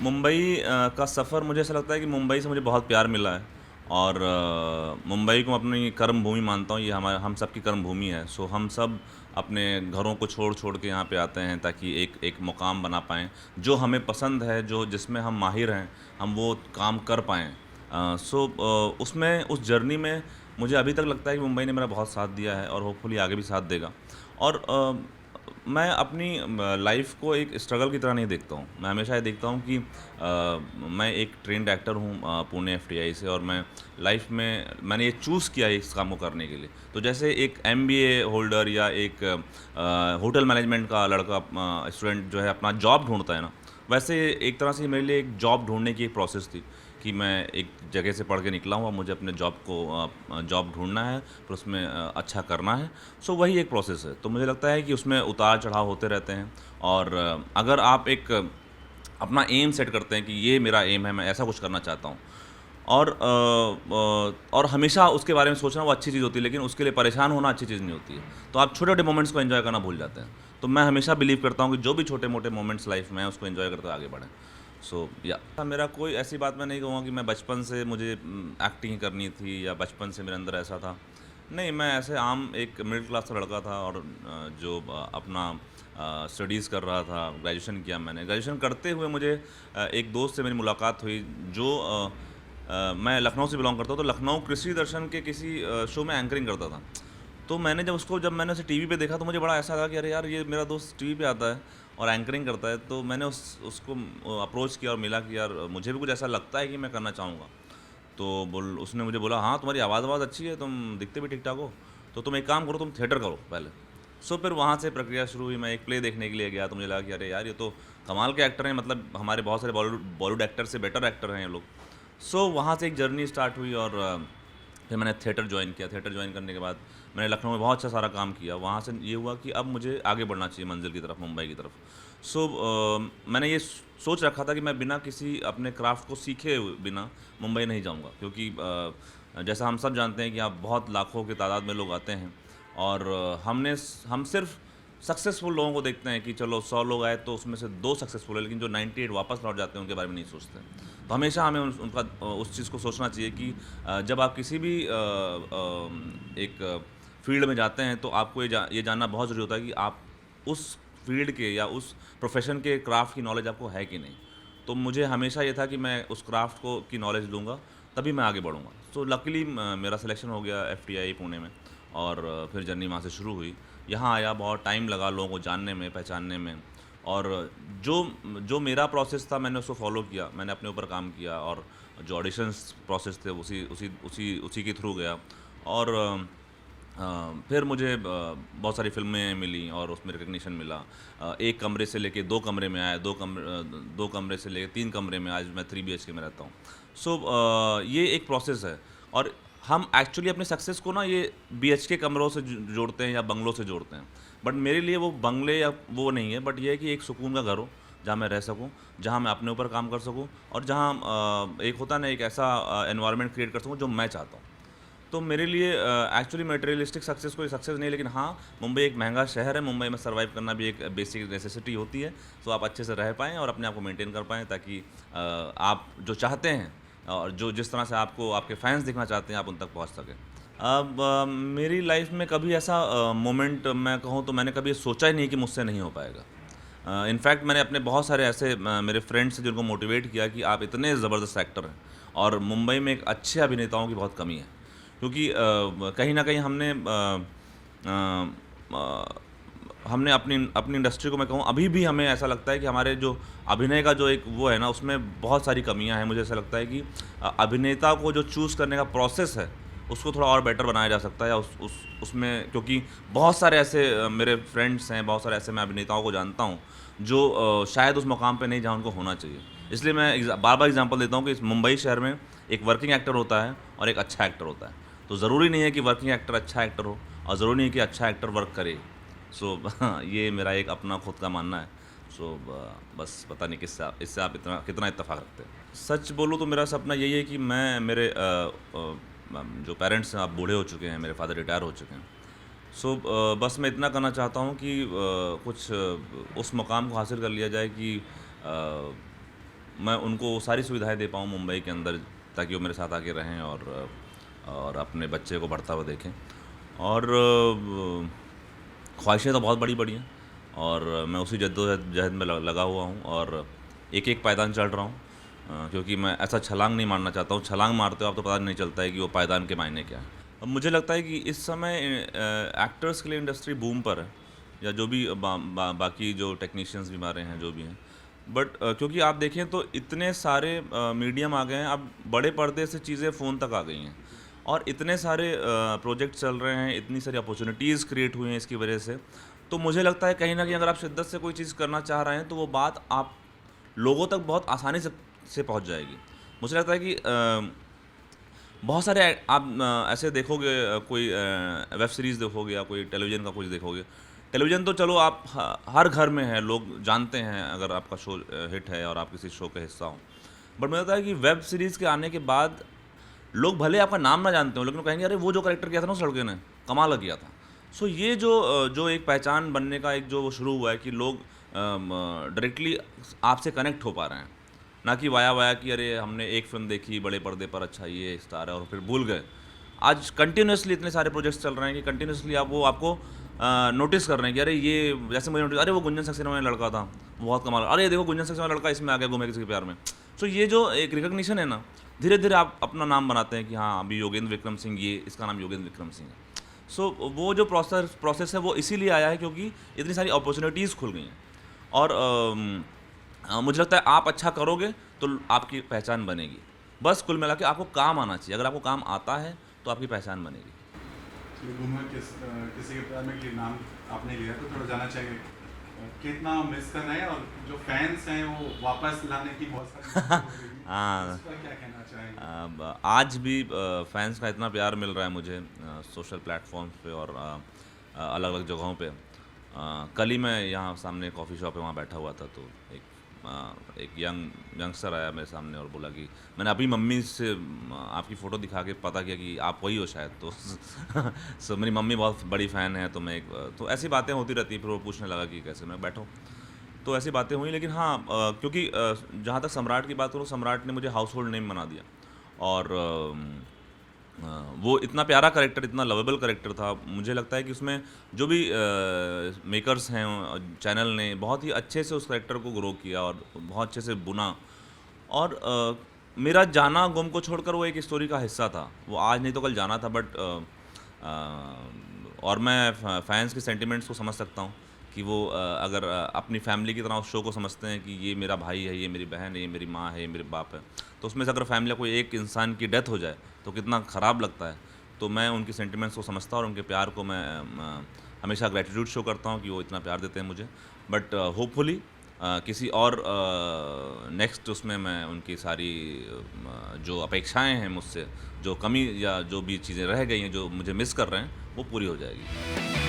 मुंबई का सफ़र मुझे ऐसा लगता है कि मुंबई से मुझे बहुत प्यार मिला है और मुंबई को मैं अपनी कर्म भूमि मानता हूँ। ये हमारा हम सब की कर्म भूमि है। सो हम सब अपने घरों को छोड़ छोड़ के यहाँ पे आते हैं ताकि एक एक मुकाम बना पाएँ जो हमें पसंद है, जो जिसमें हम माहिर हैं, हम वो काम कर पाएँ। उसमें उस जर्नी में मुझे अभी तक लगता है कि मुंबई ने मेरा बहुत साथ दिया है और होपफुली आगे भी साथ देगा। और मैं अपनी लाइफ को एक स्ट्रगल की तरह नहीं देखता हूँ। मैं हमेशा ये देखता हूँ कि मैं एक ट्रेन्ड एक्टर हूँ पुणे एफटीआई से, और मैं लाइफ में मैंने ये चूज़ किया है इस काम को करने के लिए। तो जैसे एक एमबीए होल्डर या एक होटल मैनेजमेंट का लड़का स्टूडेंट जो है अपना जॉब ढूंढता है ना, वैसे एक तरह से मेरे लिए एक जॉब ढूंढने की एक प्रोसेस थी कि मैं एक जगह से पढ़ के निकला हूँ, अब मुझे अपने जॉब ढूंढना है, फिर उसमें अच्छा करना है। सो वही एक प्रोसेस है। तो मुझे लगता है कि उसमें उतार चढ़ाव होते रहते हैं, और अगर आप एक अपना एम सेट करते हैं कि ये मेरा एम है, मैं ऐसा कुछ करना चाहता हूँ, और हमेशा उसके बारे में सोचना वो अच्छी चीज़ होती है, लेकिन उसके लिए परेशान होना अच्छी चीज़ नहीं होती है। तो आप छोटे छोटे मोमेंट्स को एंजॉय करना भूल जाते हैं। तो मैं हमेशा बिलीव करता हूँ कि जो भी छोटे मोटे मोमेंट्स लाइफ में है उसको एंजॉय करते हुए आगे बढ़ें। या मेरा कोई ऐसी बात मैं नहीं कहूँगा कि मैं बचपन से मुझे एक्टिंग करनी थी या बचपन से मेरे अंदर ऐसा था। नहीं, मैं ऐसे आम एक मिडिल क्लास का लड़का था, और अपना स्टडीज़ कर रहा था। ग्रेजुएशन किया मैंने। ग्रेजुएशन करते हुए मुझे एक दोस्त से मेरी मुलाकात हुई जो मैं लखनऊ से बिलॉन्ग करता हूँ, तो लखनऊ कृषि दर्शन के किसी शो में एंकरिंग करता था। तो जब मैंने उसे टीवी पे देखा तो मुझे बड़ा ऐसा लगा कि अरे यार, ये मेरा दोस्त टीवी पे आता है और एंकरिंग करता है। तो मैंने उसको अप्रोच किया और मिला कि यार मुझे भी कुछ ऐसा लगता है कि मैं करना चाहूँगा। तो बोल उसने मुझे बोला, हाँ तुम्हारी आवाज़ आवाज़ अच्छी है, तुम दिखते भी ठीक ठाक हो, तो तुम एक काम करो, तुम थिएटर करो पहले। फिर वहाँ से प्रक्रिया शुरू हुई। मैं एक प्ले देखने के लिए गया तो मुझे लगा कि अरे यार, ये तो कमाल के एक्टर हैं, मतलब हमारे बहुत सारे बॉलीवुड एक्टर से बेटर एक्टर हैं ये लोग। वहाँ से एक जर्नी स्टार्ट हुई, और फिर मैंने थिएटर ज्वाइन किया। थिएटर ज्वाइन करने के बाद मैंने लखनऊ में बहुत अच्छा सारा काम किया। वहाँ से ये हुआ कि अब मुझे आगे बढ़ना चाहिए मंज़िल की तरफ, मुंबई की तरफ। मैंने ये सोच रखा था कि मैं बिना किसी अपने क्राफ़्ट को सीखे हुए बिना मुंबई नहीं जाऊँगा, क्योंकि जैसा हम सब जानते हैं कि यहाँ बहुत लाखों की तादाद में लोग आते हैं, और हम सिर्फ सक्सेसफुल लोगों को देखते हैं कि चलो 100 लोग आए तो उसमें से 2 सक्सेसफुल है, लेकिन जो 98 वापस लौट जाते हैं उनके बारे में नहीं सोचते। तो हमेशा हमें उस चीज़ को सोचना चाहिए कि जब आप किसी भी एक फील्ड में जाते हैं तो आपको ये जानना बहुत ज़रूरी होता है कि आप उस फील्ड के या उस प्रोफेशन के क्राफ्ट की नॉलेज आपको है कि नहीं। तो मुझे हमेशा ये था कि मैं उस क्राफ्ट को की नॉलेज लूँगा, तभी मैं आगे बढ़ूँगा। लकीली मेरा सिलेक्शन हो गया एफटीआई पुणे में, और फिर जर्नी वहाँ से शुरू हुई। यहाँ आया, बहुत टाइम लगा लोगों को जानने में, पहचानने में, और जो जो मेरा प्रोसेस था मैंने उसको फॉलो किया। मैंने अपने ऊपर काम किया, और जो ऑडिशंस प्रोसेस थे उसी के थ्रू गया। और फिर मुझे बहुत सारी फ़िल्में मिली और उसमें रिकग्निशन मिला। एक कमरे से लेके 2 कमरे में आया, 2 कमरे से लेके 3 कमरे में आज मैं 3 बीएचके में रहता हूँ। ये एक प्रोसेस है, और हम एक्चुअली अपने सक्सेस को ना ये बीएचके कमरों से जोड़ते हैं या बंगलों से जोड़ते हैं। बट मेरे लिए वो बंगले या वो नहीं है, बट ये है कि एक सुकून का घर हो, जहाँ मैं रह सकूँ, जहाँ मैं अपने ऊपर काम कर सकूँ, और जहाँ एक होता है ना, एक ऐसा एनवायरनमेंट क्रिएट कर सकूँ जो मैं चाहता हूँ। तो मेरे लिए एक्चुअली मटेरियलिस्टिक सक्सेस कोई सक्सेस नहीं है, लेकिन हाँ, मुंबई एक महंगा शहर है। मुंबई में सर्वाइव करना भी एक बेसिक नेसेसिटी होती है। तो आप अच्छे से रह पाएँ और अपने आप को मेंटेन कर पाएँ, ताकि आप जो चाहते हैं और जो जिस तरह से आपको आपके फैंस दिखना चाहते हैं, आप उन तक पहुँच सकें। अब मेरी लाइफ में कभी ऐसा मोमेंट मैं कहूँ तो मैंने कभी सोचा ही नहीं कि मुझसे नहीं हो पाएगा। इनफैक्ट मैंने अपने बहुत सारे ऐसे मेरे फ्रेंड्स हैं जिनको मोटिवेट किया कि आप इतने ज़बरदस्त एक्टर हैं, और मुंबई में एक अच्छे अभिनेताओं की बहुत कमी है। क्योंकि कहीं न कहीं हमने अपनी अपनी इंडस्ट्री को, मैं कहूँ, अभी भी हमें ऐसा लगता है कि हमारे जो अभिनय का जो एक वो है ना, उसमें बहुत सारी कमियां हैं। मुझे ऐसा लगता है कि अभिनेता को जो चूज़ करने का प्रोसेस है उसको थोड़ा और बेटर बनाया जा सकता है, या उसमें, क्योंकि बहुत सारे ऐसे मेरे फ्रेंड्स हैं, बहुत सारे ऐसे मैं अभिनेताओं को जानता हूँ जो शायद उस मुकाम पे नहीं जहाँ उनको होना चाहिए। इसलिए मैं बार बार एग्जांपल देता हूँ कि इस मुंबई शहर में एक वर्किंग एक्टर होता है और एक अच्छा एक्टर होता है। तो ज़रूरी नहीं है कि वर्किंग एक्टर अच्छा एक्टर हो, और ज़रूरी नहीं है कि अच्छा एक्टर वर्क करे। ये मेरा एक अपना खुद का मानना है। बस पता नहीं इससे आप इतना कितना इत्तेफाक रखते हैं। सच बोलूँ तो मेरा सपना यही है कि जो पेरेंट्स हैं, आप बूढ़े हो चुके हैं, मेरे फादर रिटायर हो चुके हैं। बस मैं इतना करना चाहता हूँ कि कुछ उस मुकाम को हासिल कर लिया जाए कि मैं उनको वो सारी सुविधाएं दे पाऊँ मुंबई के अंदर, ताकि वो मेरे साथ आके रहें और अपने बच्चे को बढ़ता हुआ देखें। और ख्वाहिशें तो बहुत बड़ी बड़ी हैं, और मैं उसी जद्दोजहद में लगा हुआ हूँ, और एक एक पायदान चढ़ रहा हूँ। क्योंकि मैं ऐसा छलांग नहीं मारना चाहता हूँ। छलांग मारते हो आप तो पता नहीं चलता है कि वो पायदान के मायने क्या है। अब मुझे लगता है कि इस समय एक्टर्स के लिए इंडस्ट्री बूम पर है, या जो भी बाकी जो टेक्नीशियंस भी हमारे हैं, जो भी हैं। बट क्योंकि आप देखें तो इतने सारे मीडियम आ गए हैं, अब बड़े पर्दे से चीज़ें फ़ोन तक आ गई हैं, और इतने सारे प्रोजेक्ट चल रहे हैं, इतनी सारी अपॉर्चुनिटीज़ क्रिएट हुई हैं इसकी वजह से। तो मुझे लगता है कहीं ना कहीं अगर आप शिद्दत से कोई चीज़ करना चाह रहे हैं तो वो बात आप लोगों तक बहुत आसानी से पहुंच जाएगी। मुझे लगता है कि बहुत सारे आप ऐसे देखोगे, कोई वेब सीरीज़ देखोगे या कोई टेलीविज़न का कुछ देखोगे। टेलीविज़न तो चलो आप हर घर में है, लोग जानते हैं अगर आपका शो हिट है और आप किसी शो का हिस्सा हो। बट मुझे लगता है कि वेब सीरीज़ के आने के बाद लोग भले आपका नाम ना जानते हो, लेकिन वो कहेंगे अरे वो जो कैरेक्टर किया था ना उस लड़के ने, कमाल का किया था। सो ये जो एक पहचान बनने का एक जो वो शुरू हुआ है कि लोग डायरेक्टली आपसे कनेक्ट हो पा रहे हैं, ना कि वाया कि अरे हमने एक फ़िल्म देखी बड़े पर्दे पर, अच्छा ये स्टार है, और फिर भूल गए। आज कंटिन्यूसली इतने सारे प्रोजेक्ट्स चल रहे हैं कि कंटिन्यूसली आपको नोटिस कर रहे हैं कि अरे ये, जैसे मुझे नोटिस, अरे वो गुंजन सक्सेना वाला लड़का था, वो बहुत कमाल, अरे देखो गुंजन सक्सेना वाला लड़का इसमें आ गया घूमे किसी के प्यार में। सो ये जो एक रिकग्निशन है ना, धीरे धीरे आप अपना नाम बनाते हैं कि हाँ अभी योगेंद्र विक्रम सिंह, ये इसका नाम योगेंद्र विक्रम सिंह है। सो वो जो प्रोसेस है वो इसीलिए आया है क्योंकि इतनी सारी अपॉर्चुनिटीज़ खुल गई हैं। और मुझे लगता है आप अच्छा करोगे तो आपकी पहचान बनेगी। बस कुल मिला के आपको काम आना चाहिए। अगर आपको काम आता है तो आपकी पहचान बनेगी। किसी के प्यार में कि नाम आपने लिया तो थोड़ा जानना चाहिए कितना मिस कर रहे हैं, और जो फैंस हैं वो वापस लाने की बहुत सारी हाँ, उसका क्या कहना चाहेंगे? आज भी फैंस का इतना प्यार मिल रहा है मुझे सोशल प्लेटफॉर्म्स पे और अलग अलग जगहों पे। कल ही मैं यहाँ सामने कॉफ़ी शॉप है, वहाँ बैठा हुआ था, तो एक यंगस्टर आया मेरे सामने और बोला कि मैंने अभी मम्मी से आपकी फ़ोटो दिखा के पता किया कि आप वही हो शायद, तो सो मेरी मम्मी बहुत बड़ी फ़ैन है, तो मैं तो ऐसी बातें होती रहती। फिर वो पूछने लगा कि कैसे मैं बैठा हूँ, तो ऐसी बातें हुई। लेकिन हाँ, क्योंकि जहाँ तक सम्राट की बात करूँ, सम्राट ने मुझे हाउस होल्ड नेम बना दिया, और वो इतना प्यारा कैरेक्टर, इतना लवेबल कैरेक्टर था। मुझे लगता है कि उसमें जो भी मेकर्स हैं, चैनल ने बहुत ही अच्छे से उस कैरेक्टर को ग्रो किया और बहुत अच्छे से बुना। और मेरा जाना गुम को छोड़कर वो एक स्टोरी का हिस्सा था, वो आज नहीं तो कल जाना था। बट और मैं फैंस के सेंटिमेंट्स को समझ सकता हूँ कि वो अगर अपनी फैमिली की तरह उस शो को समझते हैं कि ये मेरा भाई है, ये मेरी बहन है, ये मेरी माँ है, ये मेरे बाप है, तो उसमें से अगर फैमिली कोई एक इंसान की डेथ हो जाए तो कितना ख़राब लगता है। तो मैं उनकी सेंटिमेंट्स को समझता हूँ और उनके प्यार को मैं हमेशा ग्रेटिट्यूड शो करता हूँ कि वो इतना प्यार देते हैं मुझे। बट होपफुली किसी और नेक्स्ट उसमें मैं उनकी सारी जो अपेक्षाएं हैं मुझसे, जो कमी या जो भी चीज़ें रह गई हैं जो मुझे मिस कर रहे हैं, वो पूरी हो जाएगी।